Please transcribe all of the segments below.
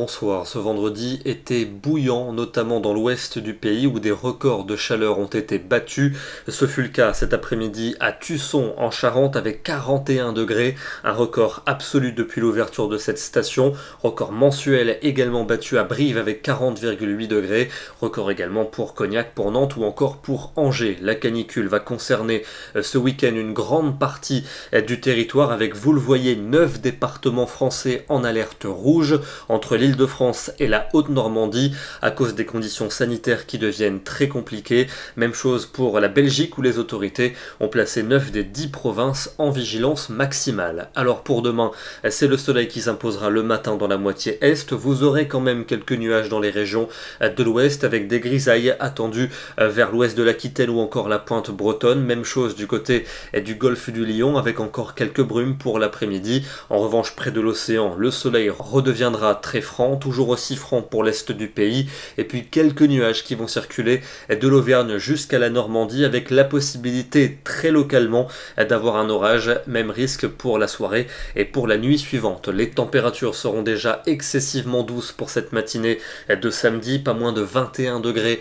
Bonsoir, ce vendredi était bouillant, notamment dans l'ouest du pays où des records de chaleur ont été battus. Ce fut le cas cet après-midi à Tusson en Charente avec 41 degrés, un record absolu depuis l'ouverture de cette station. Record mensuel également battu à Brive avec 40,8 degrés. Record également pour Cognac, pour Nantes ou encore pour Angers. La canicule va concerner ce week-end une grande partie du territoire avec, vous le voyez, 9 départements français en alerte rouge entre l'Île-de-France et la Haute-Normandie à cause des conditions sanitaires qui deviennent très compliquées. Même chose pour la Belgique où les autorités ont placé 9 des 10 provinces en vigilance maximale. Alors pour demain, c'est le soleil qui s'imposera le matin dans la moitié est. Vous aurez quand même quelques nuages dans les régions de l'ouest avec des grisailles attendues vers l'ouest de l'Aquitaine ou encore la pointe bretonne. Même chose du côté du golfe du Lion avec encore quelques brumes pour l'après-midi. En revanche, près de l'océan, le soleil redeviendra très franc, toujours aussi franc pour l'est du pays, et puis quelques nuages qui vont circuler de l'Auvergne jusqu'à la Normandie avec la possibilité très localement d'avoir un orage, même risque pour la soirée et pour la nuit suivante. Les températures seront déjà excessivement douces pour cette matinée de samedi, pas moins de 21 degrés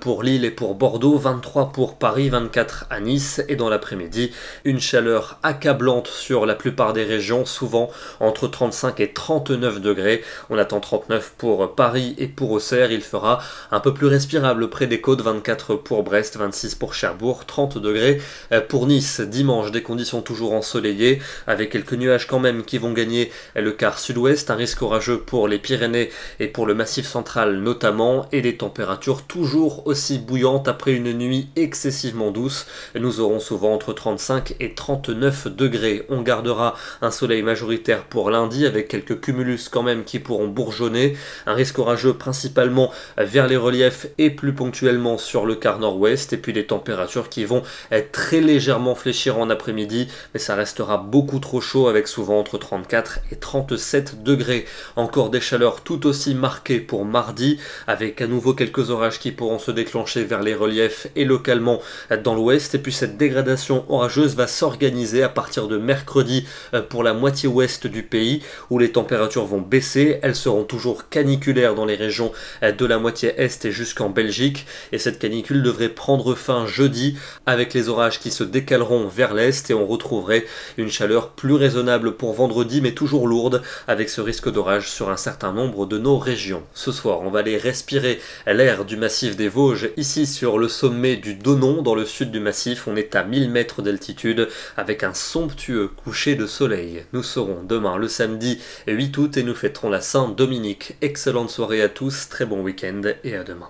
pour Lille et pour Bordeaux, 23 pour Paris, 24 à Nice, et dans l'après-midi, une chaleur accablante sur la plupart des régions, souvent entre 35 et 39 degrés. On attend 39 pour Paris et pour Auxerre, il fera un peu plus respirable près des côtes, 24 pour Brest, 26 pour Cherbourg, 30 degrés pour Nice. Dimanche, des conditions toujours ensoleillées, avec quelques nuages quand même qui vont gagner le quart sud-ouest, un risque orageux pour les Pyrénées et pour le Massif central notamment, et des températures toujours aussi bouillantes après une nuit excessivement douce. Nous aurons souvent entre 35 et 39 degrés. On gardera un soleil majoritaire pour lundi avec quelques cumulus quand même qui pourront bourgeonner, un risque orageux principalement vers les reliefs et plus ponctuellement sur le quart nord-ouest, et puis des températures qui vont être très légèrement fléchir en après-midi, mais ça restera beaucoup trop chaud avec souvent entre 34 et 37 degrés. Encore des chaleurs tout aussi marquées pour mardi, avec à nouveau quelques orages qui pourront se déclencher vers les reliefs et localement dans l'ouest, et puis cette dégradation orageuse va s'organiser à partir de mercredi pour la moitié ouest du pays, où les températures vont baisser. Elles seront toujours caniculaires dans les régions de la moitié est et jusqu'en Belgique, et cette canicule devrait prendre fin jeudi avec les orages qui se décaleront vers l'est, et on retrouverait une chaleur plus raisonnable pour vendredi mais toujours lourde avec ce risque d'orage sur un certain nombre de nos régions. Ce soir, on va aller respirer l'air du massif des Vosges ici sur le sommet du Donon dans le sud du massif. On est à 1000 mètres d'altitude avec un somptueux coucher de soleil. Nous serons demain le samedi 8 août et nous fêterons la Saint-Dominique. Excellente soirée à tous, très bon week-end et à demain.